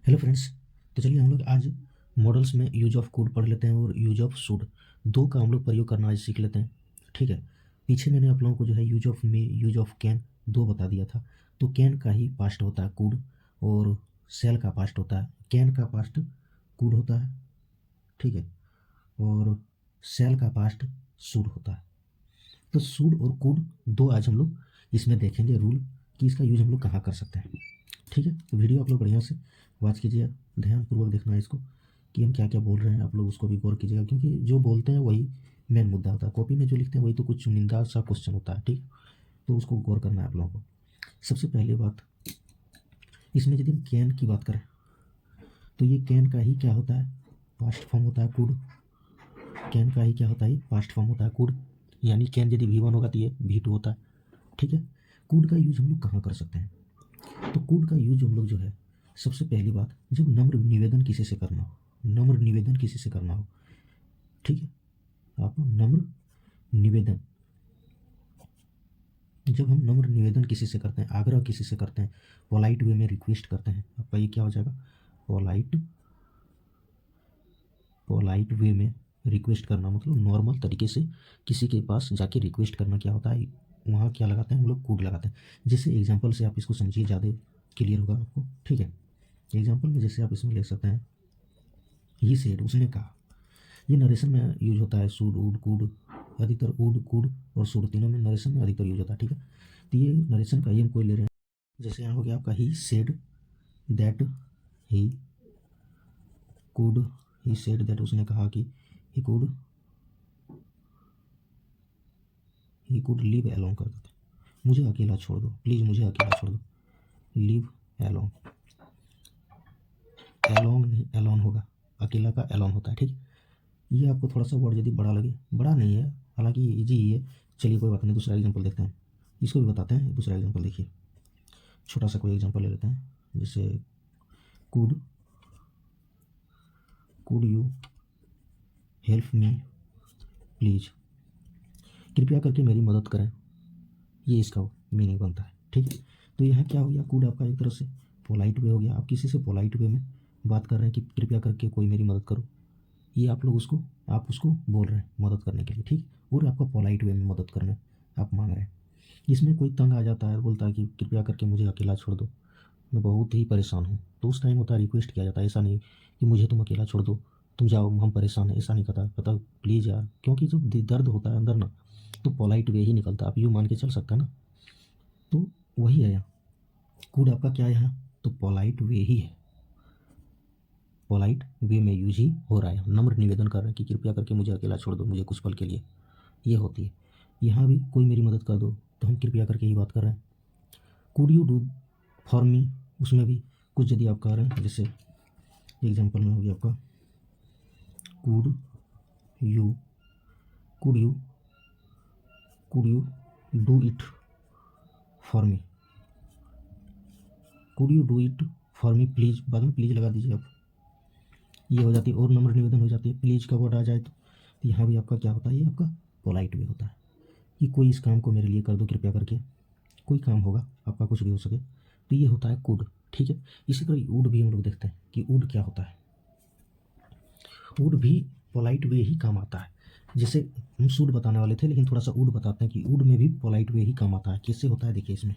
Hello friends. तो चलिए हम लोग आज मॉडल्स में यूज ऑफ कुड पढ़ लेते हैं और यूज ऑफ शुड दो का हम लोग प्रयोग करना आज सीख लेते हैं। ठीक है। पीछे मैंने आप लोगों को जो है use of May use of can दो बता दिया था। तो कैन का ही पास्ट होता है कुड, और सेल का पास्ट होता है कैन का पास्ट कुड होता है। ठीक है। और सेल का पास्ट शुड होता है। तो शुड और कुड दो आज हम लोग इसमें देखेंगे रूल कि इसका यूज हम लोग कहाँ कर सकते हैं। ठीक है। तो वीडियो आप लोग बढ़िया से वॉच कीजिए, ध्यानपूर्वक देखना है इसको कि हम क्या क्या बोल रहे हैं। आप लोग उसको भी गौर कीजिएगा, क्योंकि जो बोलते हैं वही मेन मुद्दा होता है। कॉपी में जो लिखते हैं वही तो कुछ चुनिंदा सा क्वेश्चन होता है। ठीक। तो उसको गौर करना है आप लोगों को। सबसे पहली बात, इसमें यदि हम कैन की बात करें तो ये कैन का ही क्या होता है, पास्ट फॉर्म होता है कुड। कैन का ही क्या होता है, पास्ट फॉर्म होता है कुड। यानी कैन यदि V1 होगा तो ये V2 होता है। ठीक है। कुड का यूज हम लोग कहाँ कर सकते हैं? तो कुड का यूज हम लोग जो है, सबसे पहली बात, जब नम्र निवेदन किसी से करना हो, नम्र निवेदन किसी से करना हो। ठीक है। आप नम्र निवेदन, जब हम नम्र निवेदन किसी से करते हैं, आग्रह किसी से करते हैं, पोलाइट वे में रिक्वेस्ट करते हैं, आपका ये क्या हो जाएगा, पोलाइट पोलाइट वे में रिक्वेस्ट करना, मतलब नॉर्मल तरीके से किसी के पास जाके रिक्वेस्ट करना क्या होता है, वहाँ क्या लगाते हैं हम लोग, कुड लगाते हैं। जैसे एग्जाम्पल से आप इसको समझिए, ज़्यादा क्लियर होगा आपको। ठीक है। एग्जाम्पल में जैसे आप इसमें ले सकते हैं, ही सेड, उसने कहा। ये नरेशन में यूज होता है, सूड उड कुड, अधिकतर उड कुड और सूड तीनों में नरेशन में अधिकतर यूज होता है। ठीक है। तो ये नरेशन का ही हम कोई ले रहे हैं। जैसे यहाँ हो गया आपका he said that he could, he said that, उसने कहा कि ही कुड लिव एलोन कर देते, मुझे अकेला छोड़ दो प्लीज़, मुझे अकेला छोड़ दो, लिव एलोन, एलोन नहीं एलोन होगा, अकेला का एलोन होता है। ठीक। ये आपको थोड़ा सा वर्ड यदि बड़ा लगे, बड़ा नहीं है हालांकि ये ईजी ही है। चलिए कोई बात नहीं, दूसरा एग्जांपल देखते हैं, इसको भी बताते हैं। दूसरा एग्जांपल देखिए, छोटा सा कोई एग्जांपल ले लेते हैं। जैसे could could you help me please, कृपया करके मेरी मदद करें, ये इसका मीनिंग बनता है। ठीक है। तो यह क्या हो गया, कुड आपका एक तरह से पोलाइट वे हो गया। आप किसी से पोलाइट वे में बात कर रहे हैं कि कृपया करके कोई मेरी मदद करो, ये आप लोग उसको, आप उसको बोल रहे हैं मदद करने के लिए। ठीक। और आपका पोलाइट वे में मदद करने आप मांग रहे हैं। इसमें कोई तंग आ जाता है, बोलता है कि कृपया करके मुझे अकेला छोड़ दो, मैं बहुत ही परेशान हूँ, तो उस टाइम होता है रिक्वेस्ट किया जाता है। ऐसा नहीं कि मुझे तुम अकेला छोड़ दो, तुम जाओ हम परेशान हैं, ऐसा नहीं पता प्लीज़ यार, क्योंकि जब दर्द होता है अंदर ना, तो पोलाइट वे ही निकलता है। आप यूँ मान के चल सकते हैं ना। तो वही है यहाँ, कूड आपका क्या है यहाँ, तो पोलाइट वे ही है, पोलाइट वे में यूज ही हो रहा है। नम्र निवेदन कर रहे हैं कि कृपया करके मुझे अकेला छोड़ दो, मुझे कुछ पल के लिए, ये होती है। यहाँ भी कोई मेरी मदद कर दो, तो हम कृपया करके ही बात कर रहे हैं। Could you do for me, उसमें भी कुछ यदि आप कह रहे हैं, जैसे एग्जांपल में हो गया आपका could you could you could you do it for me, could you do it for me please, बाद में प्लीज़ लगा दीजिए आप, ये हो जाती है। और नम्र निवेदन हो जाती है, प्लीज़ का वर्ड आ जाए तो यहाँ भी आपका क्या होता है, ये आपका पोलाइट वे होता है कि कोई इस काम को मेरे लिए कर दो कृपया करके, कोई काम होगा आपका, कुछ भी हो सके, तो ये होता है कुड। ठीक है। इसी तरह वुड भी हम लोग देखते हैं कि वुड क्या होता है। वुड भी पोलाइट वे ही काम आता है। जैसे हम शुड बताने वाले थे, लेकिन थोड़ा सा वुड बताते हैं कि वुड में भी पोलाइट वे ही काम आता है। कैसे होता है देखिए, इसमें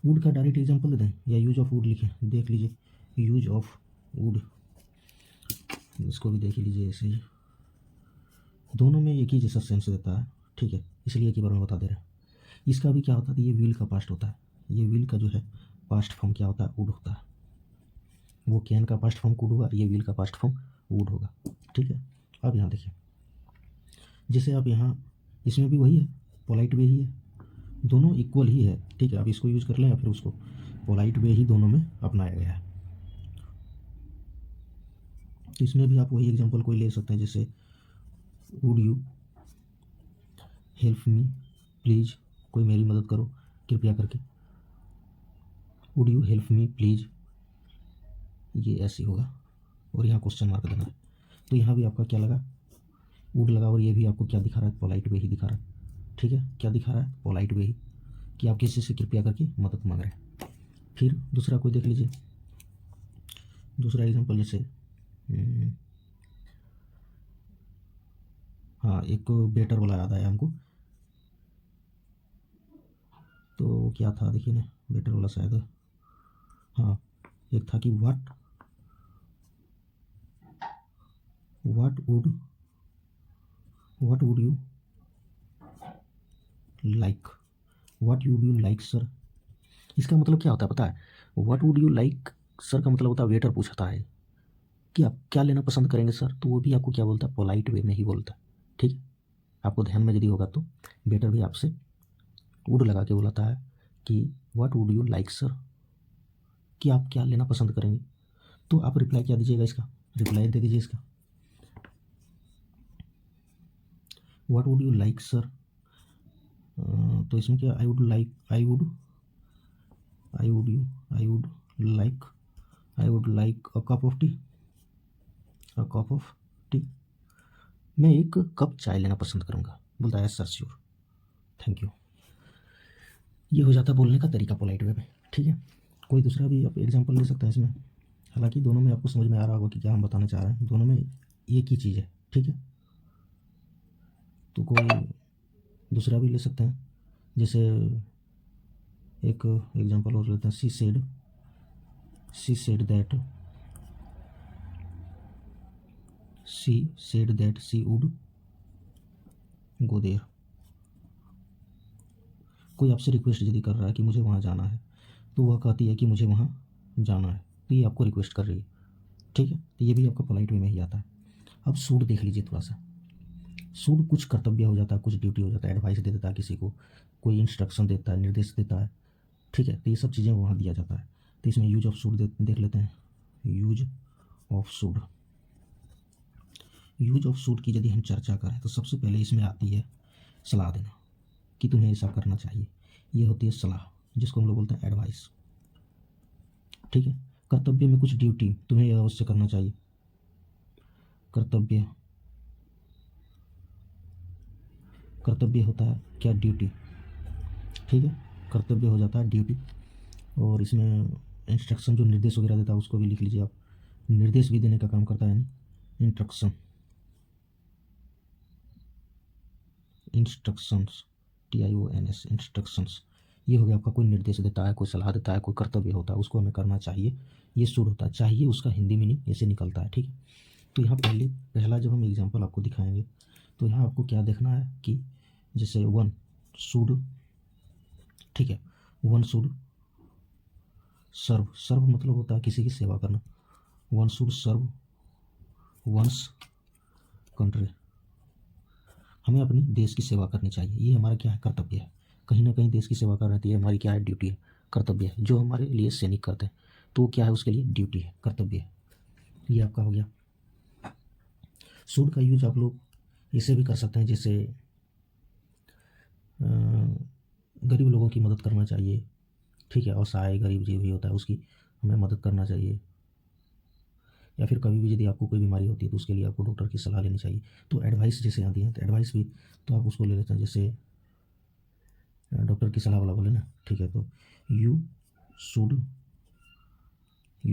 वुड का डायरेक्ट एग्जांपल दे दें या यूज ऑफ वुड लिखें, देख लीजिए। यूज ऑफ वुड, इसको भी देख लीजिए, ऐसे ही दोनों में एक ही जैसा सेंस देता है। ठीक है। इसलिए एक बार में बता दे रहे हैं। इसका भी क्या होता है, ये विल का पास्ट होता है। ये विल का जो है पास्ट फॉर्म क्या होता है, वुड होता है। वो कैन का पास्ट फॉर्म कुड होगा, ये विल का पास्ट फॉर्म वुड होगा। ठीक है। अब यहाँ देखिए, जैसे आप यहाँ, इसमें भी वही है, पोलाइट वे ही है, दोनों इक्वल ही है। ठीक है। आप इसको यूज़ कर लें या फिर उसको, पोलाइट वे ही दोनों में अपनाया गया है। तो इसमें भी आप वही एग्जांपल कोई ले सकते हैं, जैसे would you help me please, कोई मेरी मदद करो कृपया करके, would you help me please, ये ऐसे होगा। और यहाँ क्वेश्चन मार्क देना है। तो यहाँ भी आपका क्या लगा, वुड लगा, और ये भी आपको क्या दिखा रहा है, पोलाइट वे ही दिखा रहा है। ठीक है। क्या दिखा रहा है, पोलाइट वे ही, कि आप किसी से कृपया करके मदद मांग रहे हैं। फिर दूसरा कोई देख लीजिए, दूसरा एग्जांपल जैसे हाँ, एक बेटर वाला याद आया हमको। तो क्या था देखिए ना, बेटर वाला शायद, हाँ, एक था कि what would you like, what would you like sir. इसका मतलब क्या होता है पता है? What would you like sir का मतलब होता है, वेटर पूछता है कि आप क्या लेना पसंद करेंगे सर, तो वो भी आपको क्या बोलता है, पोलाइट वे में ही बोलता है। ठीक है, आपको ध्यान में यदि होगा तो वेटर भी आपसे वुड लगा के बोलाता है कि what would you like sir, कि आप क्या लेना पसंद करेंगे। तो आप रिप्लाई क्या दीजिएगा, इसका रिप्लाई दे दीजिए इसका, what would you like sir. तो इसमें क्या, I would like a cup of T, मैं एक कप चाय लेना पसंद करूँगा, बोलता है सर श्योर, थैंक यू। ये हो जाता है बोलने का तरीका पोलाइट वे में। ठीक है, कोई दूसरा भी आप एग्जांपल ले सकते हैं इसमें, हालांकि दोनों में आपको समझ में आ रहा होगा कि क्या हम बताना चाह रहे हैं, दोनों में एक ही चीज़ है। ठीक है, तो कोई दूसरा भी ले सकते हैं, जैसे एक एग्जांपल और लेते हैं, she said that she would go there. कोई आपसे रिक्वेस्ट यदि कर रहा है कि मुझे वहाँ जाना है, तो वह कहती है कि मुझे वहाँ जाना है, तो ये आपको रिक्वेस्ट कर रही है। ठीक है, तो ये भी आपका पोलाइट वे में ही आता है। अब सूड देख लीजिए थोड़ा सा, सूड कुछ कर्तव्य हो जाता है, कुछ ड्यूटी हो जाता है, एडवाइस दे देता है किसी को, कोई इंस्ट्रक्शन देता है, निर्देश देता है। ठीक है, तो ये सब चीज़ें वहाँ दिया जाता है। तो इसमें यूज ऑफ सूड देख लेते हैं। यूज ऑफ सूड, यूज ऑफ सूड की यदि हम चर्चा करें तो सबसे पहले इसमें आती है सलाह देना, कि तुम्हें ऐसा करना चाहिए। ये होती है सलाह, जिसको हम लोग बोलते हैं एडवाइस। ठीक है, कर्तव्य में कुछ ड्यूटी, तुम्हें यह अवश्य करना चाहिए, कर्तव्य होता है क्या, ड्यूटी। ठीक है, कर्तव्य हो जाता है ड्यूटी। और इसमें इंस्ट्रक्शन जो निर्देश वगैरह देता है उसको भी लिख लीजिए आप, निर्देश भी देने का काम करता है, यानी इंस्ट्रक्शंस TIONS, इंस्ट्रक्शंस। ये हो गया आपका, कोई निर्देश देता है, कोई सलाह देता है, कोई कर्तव्य होता है, उसको हमें करना चाहिए, ये सूड होता है। चाहिए उसका हिंदी मीनिंग ऐसे निकलता है। ठीक है, तो यहाँ पहला जब हम एग्जाम्पल आपको दिखाएंगे, तो यहाँ आपको क्या देखना है कि जैसे वन शुड, ठीक है, वन शुड सर्व मतलब होता है किसी की सेवा करना, one should serve one's country, हमें अपनी देश की सेवा करनी चाहिए, ये हमारा क्या है, कर्तव्य है। कहीं ना कहीं देश की सेवा कर रहती है, हमारी क्या है, ड्यूटी है, कर्तव्य है। जो हमारे लिए सैनिक करते हैं तो क्या है, उसके लिए ड्यूटी है, कर्तव्य है। ये आपका हो गया। शुड का यूज आप लोग इसे भी कर सकते हैं, जैसे गरीब लोगों की मदद करना चाहिए। ठीक है, असहाय गरीब जो भी होता है उसकी हमें मदद करना चाहिए। या फिर कभी भी यदि आपको कोई बीमारी होती है तो उसके लिए आपको डॉक्टर की सलाह लेनी चाहिए। तो एडवाइस जैसे आती है, तो एडवाइस भी तो आप उसको ले लेते हैं, जैसे डॉक्टर की सलाह वाला बोले ना। ठीक है, तो यू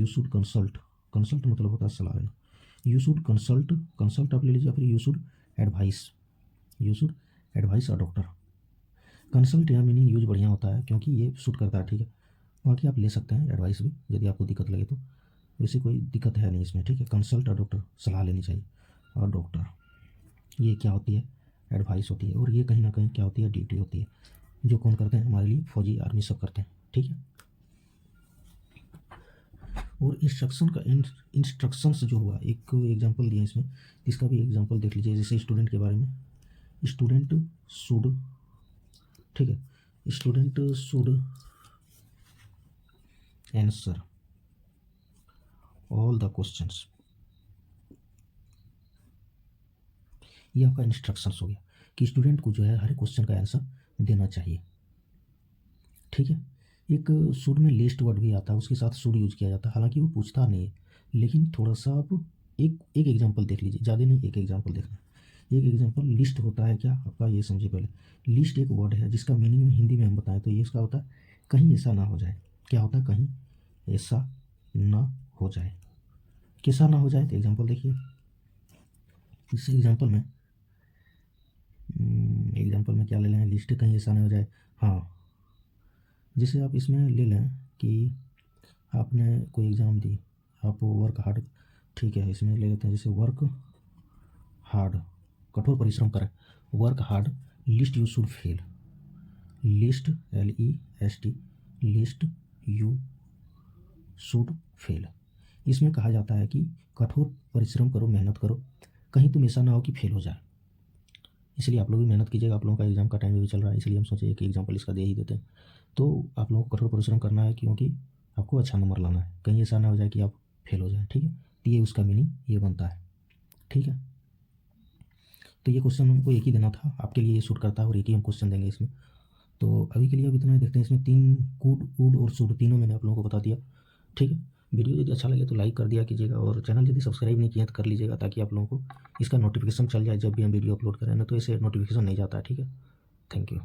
शुड कंसल्ट, कंसल्ट मतलब होता है सलाह लेना। यू शुड कंसल्ट आप ले लीजिए, या फिर you should advice a doctor. Consult यहाँ मीनिंग यूज बढ़िया होता है क्योंकि ये सूट करता है। ठीक है, बाकी आप ले सकते हैं एडवाइस भी यदि आपको दिक्कत लगे तो, वैसे कोई दिक्कत है नहीं इसमें। ठीक है, कंसल्ट अ डॉक्टर, सलाह लेनी चाहिए। और डॉक्टर ये क्या होती है, एडवाइस होती है। और ये कहीं ना कहीं क्या होती है, ड्यूटी होती है, जो कौन करते हैं, हमारे लिए फौजी आर्मी सब करते हैं। ठीक है, और इंस्ट्रक्शंस जो हुआ, एक एग्जांपल दिया इसमें, इसका भी एग्जांपल देख लीजिए। जैसे स्टूडेंट के बारे में, स्टूडेंट शुड, ठीक है, student should answer all the questions, ये आपका इंस्ट्रक्शंस हो गया कि स्टूडेंट को जो है हर क्वेश्चन का आंसर देना चाहिए। ठीक है, एक शुड में लिस्ट वर्ड भी आता है, उसके साथ शुड यूज किया जाता है, हालांकि वो पूछता नहीं है, लेकिन थोड़ा सा आप एक एग्जांपल देख लीजिए, ज़्यादा नहीं, एक एग्जांपल देखना। एक एग्जांपल लिस्ट होता है क्या आपका, ये समझिए पहले। लिस्ट एक वर्ड है जिसका मीनिंग हिंदी में हम बताएं तो ये इसका होता है कहीं ऐसा ना हो जाए। क्या होता है, कहीं ऐसा ना हो जाए। कैसा ना हो जाए तो एग्जांपल देखिए। इस एग्जांपल में क्या ले लें, लिस्ट कहीं ऐसा नहीं हो जाए। हाँ, जैसे आप इसमें ले लें कि आपने कोई एग्ज़ाम दी, आप वर्क हार्ड, ठीक है, इसमें ले लेते हैं जैसे वर्क हार्ड, कठोर परिश्रम करें, work hard, list you should fail, list LEST, list you should fail. इसमें कहा जाता है कि कठोर परिश्रम करो, मेहनत करो, कहीं तुम ऐसा ना हो कि फेल हो जाए। इसलिए आप लोग भी मेहनत कीजिएगा, आप लोगों का एग्ज़ाम का टाइम भी चल रहा है, इसलिए हम सोचे कि एग्जाम्पल इसका दे ही देते हैं। तो आप लोगों को कठोर परिश्रम करना है, क्योंकि आपको अच्छा नंबर लाना है, कहीं ऐसा ना हो जाए कि आप फेल हो जाए, ठीक है। तो ये उसका मीनिंग ये बनता है, ठीक है। तो ये क्वेश्चन हमको एक ही देना था, आपके लिए ये सूट करता है और एक ही हम क्वेश्चन देंगे इसमें। तो अभी के लिए अब इतना ही, देखते हैं इसमें 3 कूड वुड और शुड तीनों मैंने आप लोगों को बता दिया, ठीक है। वीडियो यदि अच्छा लगे तो लाइक कर दिया कीजिएगा, और चैनल यदि सब्सक्राइब नहीं किया तो कर लीजिएगा, ताकि आप लोगों को इसका नोटिफिकेशन चल जाए जब भी हम वीडियो अपलोड करें ना, तो इसे नोटिफिकेशन नहीं जाता है, ठीक है। Thank you.